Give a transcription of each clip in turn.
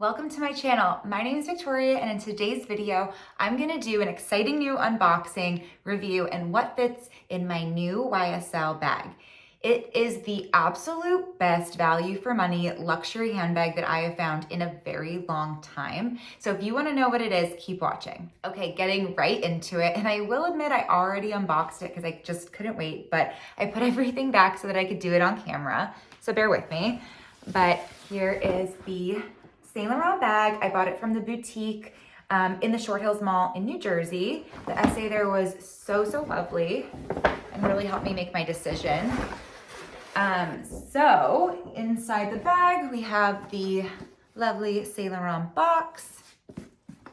Welcome to my channel. My name is Victoria, and in today's video, I'm gonna do an exciting new unboxing review and what fits in my new YSL bag. It is the absolute best value for money luxury handbag that I have found in a very long time. So if you wanna know what it is, keep watching. Okay, getting right into it. And I will admit I already unboxed it because I just couldn't wait, but I put everything back so that I could do it on camera. So bear with me. But here is the Saint Laurent bag. I bought it from the boutique in the Short Hills Mall in New Jersey. The essay there was so lovely and really helped me make my decision. So inside the bag, we have the lovely Saint Laurent box.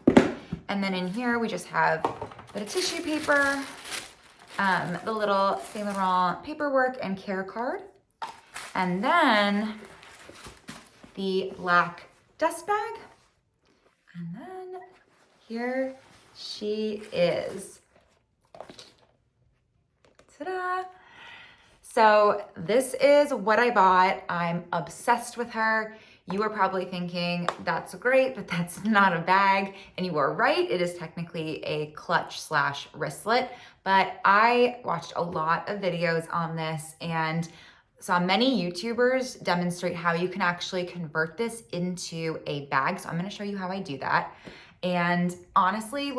And then in here, we just have a bit of tissue paper, the little Saint Laurent paperwork and care card. And then the black dust bag. And then here she is. Ta-da! So this is what I bought. I'm obsessed with her. You are probably thinking, that's great, but that's not a bag. And you are right, it is technically a clutch / wristlet. But I watched a lot of videos on this and saw many YouTubers demonstrate how you can actually convert this into a bag. So I'm gonna show you how I do that. And honestly,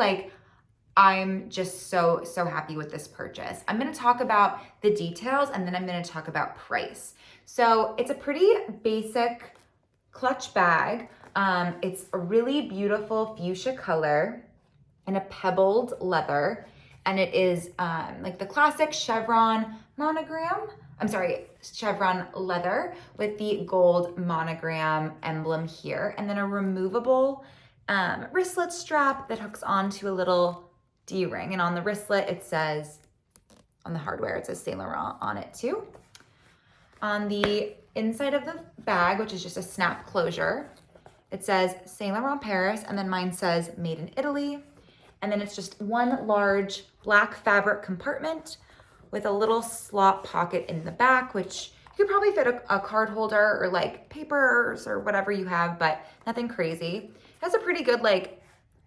I'm just so happy with this purchase. I'm gonna talk about the details and then I'm gonna talk about price. So it's a pretty basic clutch bag. It's a really beautiful fuchsia color and a pebbled leather. And it is like the classic chevron monogram. Chevron leather with the gold monogram emblem here. And then a removable wristlet strap that hooks onto a little D-ring. And on the wristlet, it says, on the hardware, it says Saint Laurent on it too. On the inside of the bag, which is just a snap closure, it says Saint Laurent Paris, and then mine says Made in Italy. And then it's just one large black fabric compartment with a little slot pocket in the back, which you could probably fit a card holder or like papers or whatever you have, but nothing crazy. It has a pretty good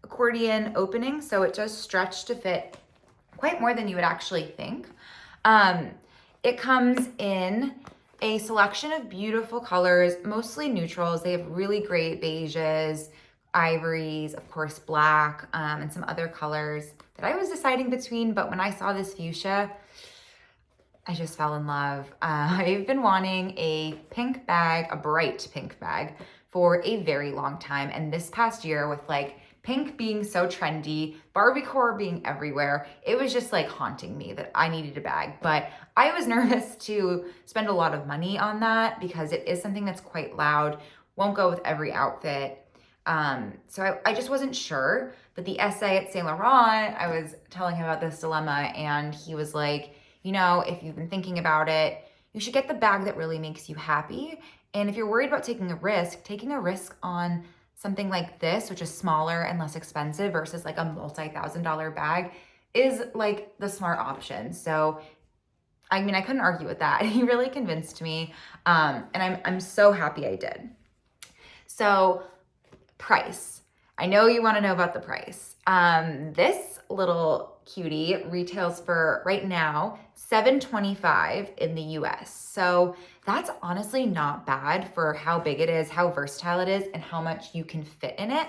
accordion opening, so it does stretch to fit quite more than you would actually think. It comes in a selection of beautiful colors, mostly neutrals. They have really great beiges, ivories, of course, black, and some other colors that I was deciding between, but when I saw this fuchsia, I just fell in love. I've been wanting a pink bag, a bright pink bag, for a very long time. And this past year with pink being so trendy, Barbiecore being everywhere, it was just haunting me that I needed a bag. But I was nervous to spend a lot of money on that because it is something that's quite loud, won't go with every outfit. So I just wasn't sure. But the essay at Saint Laurent, I was telling him about this dilemma and he was like, you know, if you've been thinking about it, you should get the bag that really makes you happy. And if you're worried about taking a risk on something like this, which is smaller and less expensive versus a multi-$1,000 bag, is the smart option. So, I mean, I couldn't argue with that. He really convinced me. And I'm so happy I did. So, price. I know you want to know about the price. This little cutie retails for right now $7.25 in the US. So that's honestly not bad for how big it is, how versatile it is, and how much you can fit in it.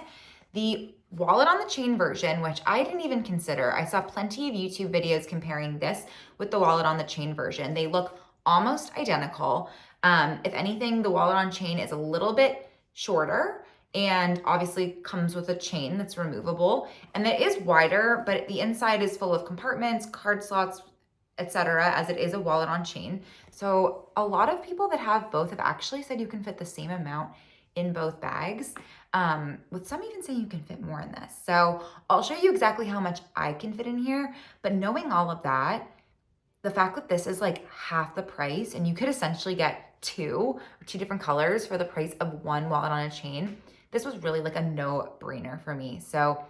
The wallet on the chain version, which I didn't even consider, I saw plenty of YouTube videos comparing this with the wallet on the chain version. They look almost identical. If anything, the wallet on chain is a little bit shorter and obviously comes with a chain that's removable. And it is wider, but the inside is full of compartments, card slots, etc., as it is a wallet on chain. So a lot of people that have both have actually said you can fit the same amount in both bags, with some even saying you can fit more in this. So I'll show you exactly how much I can fit in here, but knowing all of that, the fact that this is half the price and you could essentially get two different colors for the price of one wallet on a chain, this was really a no-brainer for me. So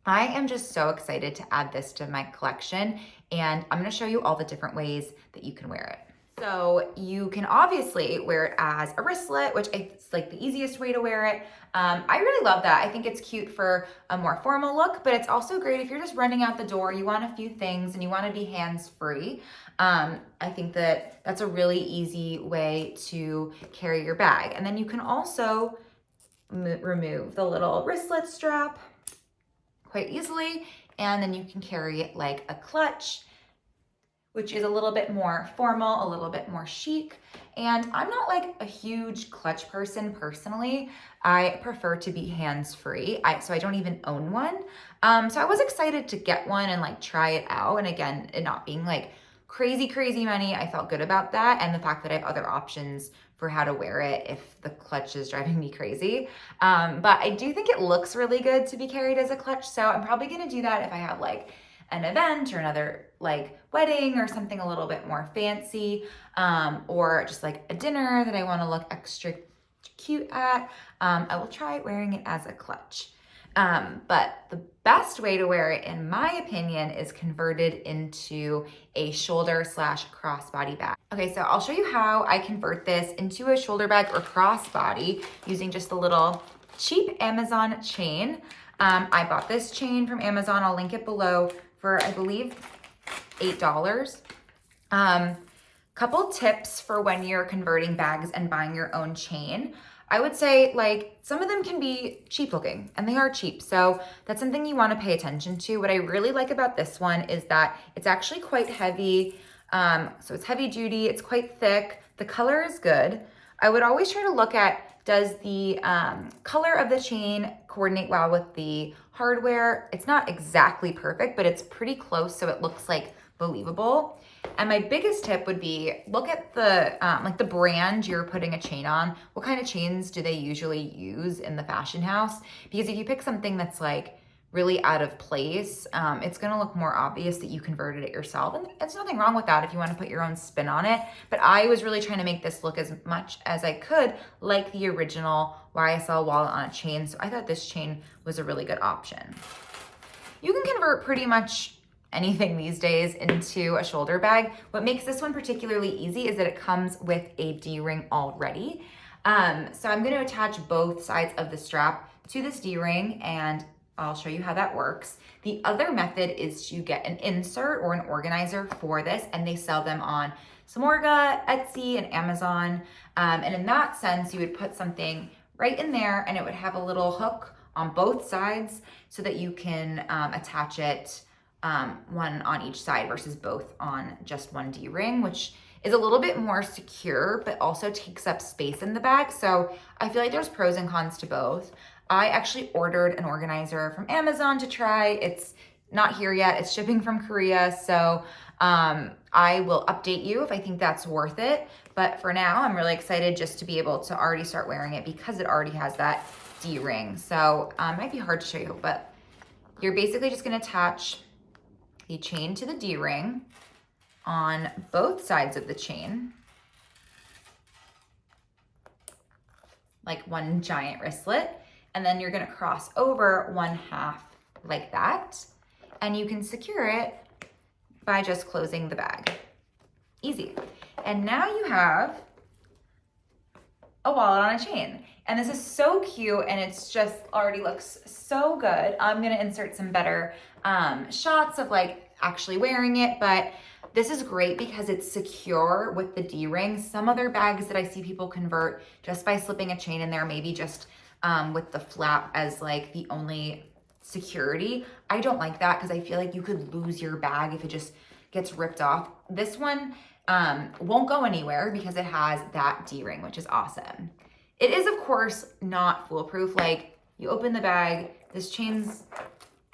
I am just so excited to add this to my collection, and I'm gonna show you all the different ways that you can wear it. So you can obviously wear it as a wristlet, which is like the easiest way to wear it. I really love that. I think it's cute for a more formal look, but it's also great if you're just running out the door, you want a few things and you want to be hands-free. I think that that's a really easy way to carry your bag. And then you can also remove the little wristlet strap quite easily, and then you can carry it like a clutch, which is a little bit more formal, a little bit more chic. And I'm not like a huge clutch person personally. I prefer to be hands-free, so I don't even own one. So I was excited to get one and like try it out. And again, it not being like crazy money, I felt good about that. And the fact that I have other options for how to wear it if the clutch is driving me crazy. But I do think it looks really good to be carried as a clutch. So I'm probably gonna do that if I have like an event or another like wedding or something a little bit more fancy, or just like a dinner that I want to look extra cute at. I will try wearing it as a clutch. But the best way to wear it, in my opinion, is converted into a shoulder/crossbody bag. Okay, so I'll show you how I convert this into a shoulder bag or crossbody using just a little cheap Amazon chain. I bought this chain from Amazon. I'll link it below for, I believe, $8. Couple tips for when you're converting bags and buying your own chain. I would say like some of them can be cheap looking, and they are cheap. So that's something you want to pay attention to. What I really like about this one is that it's actually quite heavy. So it's heavy duty, it's quite thick. The color is good. I would always try to look at, does the color of the chain coordinate well with the hardware? It's not exactly perfect, but it's pretty close, so it looks like believable. And my biggest tip would be look at the like the brand you're putting a chain on. What kind of chains do they usually use in the fashion house? Because if you pick something that's like really out of place, it's gonna look more obvious that you converted it yourself. And there's nothing wrong with that if you wanna put your own spin on it. But I was really trying to make this look as much as I could like the original YSL wallet on a chain. So I thought this chain was a really good option. You can convert pretty much anything these days into a shoulder bag. What makes this one particularly easy is that it comes with a D-ring already. So I'm gonna attach both sides of the strap to this D-ring, and I'll show you how that works. The other method is to get an insert or an organizer for this, and they sell them on Samorga, Etsy, and Amazon. And in that sense, you would put something right in there, and it would have a little hook on both sides so that you can attach it one on each side versus both on just one D-ring, which is a little bit more secure, but also takes up space in the bag. So I feel like there's pros and cons to both. I actually ordered an organizer from Amazon to try. It's not here yet. It's shipping from Korea. So I will update you if I think that's worth it. But for now, I'm really excited just to be able to already start wearing it because it already has that D-ring. So it might be hard to show you, but you're basically just gonna attach the chain to the D-ring on both sides of the chain, like one giant wristlet. And then you're gonna cross over one half like that. And you can secure it by just closing the bag. Easy. And now you have a wallet on a chain. And this is so cute, and it's just already looks so good. I'm gonna insert some better shots of like actually wearing it, but this is great because it's secure with the D-ring. Some other bags that I see people convert just by slipping a chain in there, maybe just with the flap as like the only security. I don't like that because I feel like you could lose your bag if it just gets ripped off. This one won't go anywhere because it has that D-ring, which is awesome. It is, of course, not foolproof. Like, you open the bag, this chain's,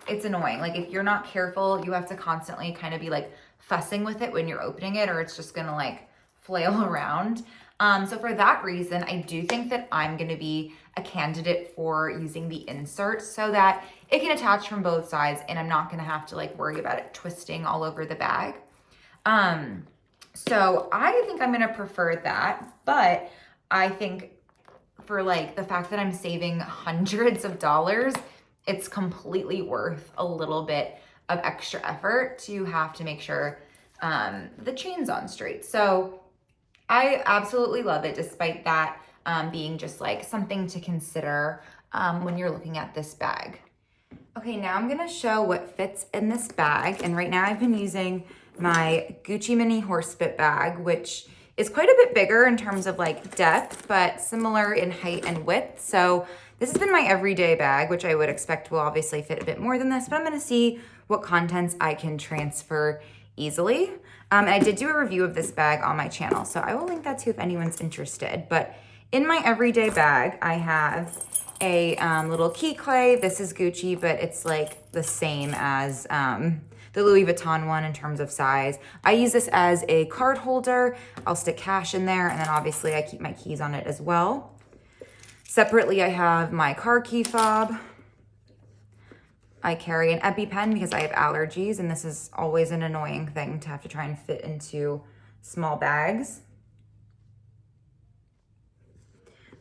it's annoying. Like, if you're not careful, you have to constantly kind of be like fussing with it when you're opening it, or it's just gonna like flail around. So for that reason, I do think that I'm gonna be a candidate for using the insert so that it can attach from both sides and I'm not gonna have to like worry about it twisting all over the bag. So I think I'm gonna prefer that, but I think for like the fact that I'm saving hundreds of dollars, it's completely worth a little bit of extra effort to have to make sure the chain's on straight. So I absolutely love it, despite that being just like something to consider when you're looking at this bag. Okay, now I'm gonna show what fits in this bag. And right now I've been using my Gucci Mini Horsebit bag, which is quite a bit bigger in terms of like depth, but similar in height and width. So this has been my everyday bag, which I would expect will obviously fit a bit more than this, but I'm gonna see what contents I can transfer easily. And I did do a review of this bag on my channel, so I will link that too if anyone's interested. But in my everyday bag, I have a little key clay. This is Gucci, but it's like the same as the Louis Vuitton one in terms of size. I use this as a card holder. I'll stick cash in there, and then obviously I keep my keys on it as well. Separately, I have my car key fob. I carry an EpiPen because I have allergies, and this is always an annoying thing to have to try and fit into small bags.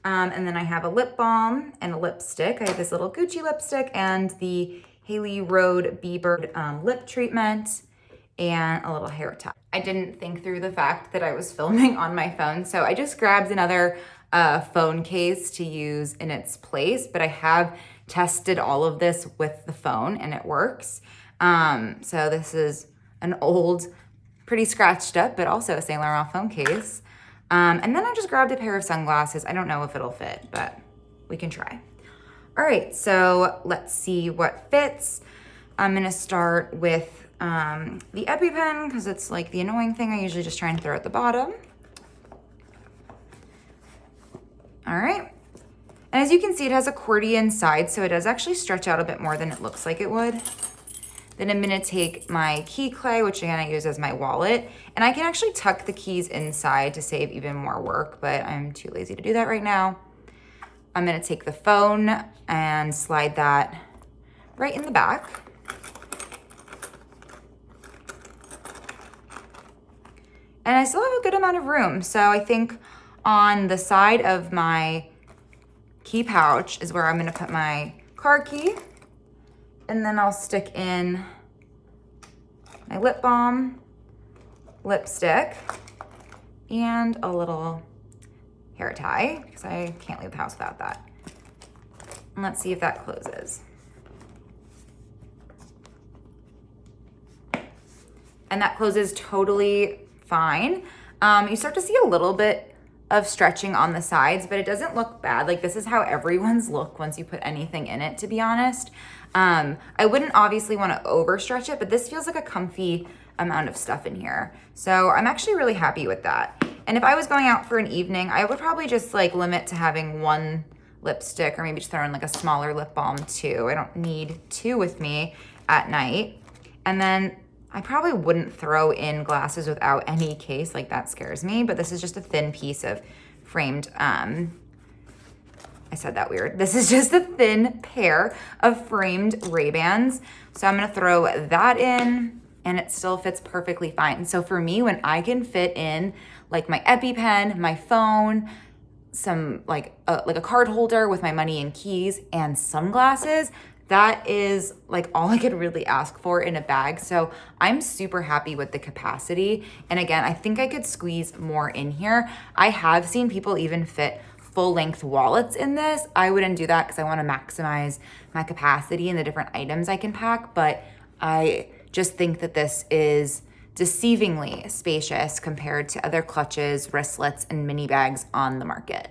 And then I have a lip balm and a lipstick. I have this little Gucci lipstick and the Haley Road Bieber lip treatment and a little hair tie. I didn't think through the fact that I was filming on my phone, so I just grabbed another phone case to use in its place, but I have tested all of this with the phone and it works. So this is an old, pretty scratched up, but also a Saint Laurent phone case. And then I just grabbed a pair of sunglasses. I don't know if it'll fit, but we can try. All right, so let's see what fits. I'm gonna start with the EpiPen because it's like the annoying thing I usually just try and throw at the bottom. All right, and as you can see, it has accordion side, so it does actually stretch out a bit more than it looks like it would. Then I'm gonna take my key clay, which again I use as my wallet, and I can actually tuck the keys inside to save even more work, but I'm too lazy to do that right now. I'm gonna take the phone and slide that right in the back. And I still have a good amount of room, so I think on the side of my key pouch is where I'm gonna put my car key. And then I'll stick in my lip balm, lipstick, and a little hair tie, because I can't leave the house without that. And let's see if that closes. And that closes totally fine. You start to see a little bit of stretching on the sides, but it doesn't look bad. Like, this is how everyone's look once you put anything in it, to be honest. I wouldn't obviously want to overstretch it, but this feels like a comfy amount of stuff in here. So I'm actually really happy with that. And if I was going out for an evening, I would probably just like limit to having one lipstick, or maybe just throw in like a smaller lip balm too. I don't need two with me at night. And then I probably wouldn't throw in glasses without any case, like that scares me, but this is just a thin piece of framed, I said that weird. This is just a thin pair of framed Ray-Bans. So I'm gonna throw that in and it still fits perfectly fine. So for me, when I can fit in like my EpiPen, my phone, some like a card holder with my money and keys and sunglasses, that is like all I could really ask for in a bag. So I'm super happy with the capacity. And again, I think I could squeeze more in here. I have seen people even fit full length wallets in this. I wouldn't do that because I want to maximize my capacity and the different items I can pack. But I just think that this is deceivingly spacious compared to other clutches, wristlets, and mini bags on the market.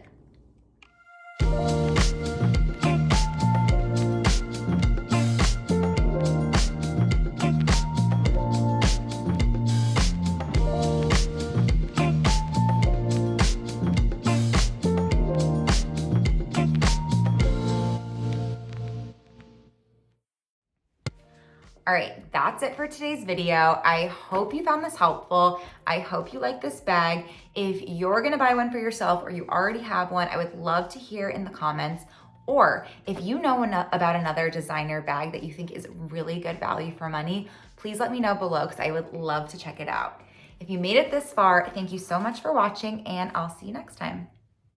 All right, that's it for today's video. I hope you found this helpful. I hope you like this bag. If you're gonna buy one for yourself or you already have one, I would love to hear in the comments. Or if you know about another designer bag that you think is really good value for money, please let me know below because I would love to check it out. If you made it this far, thank you so much for watching and I'll see you next time.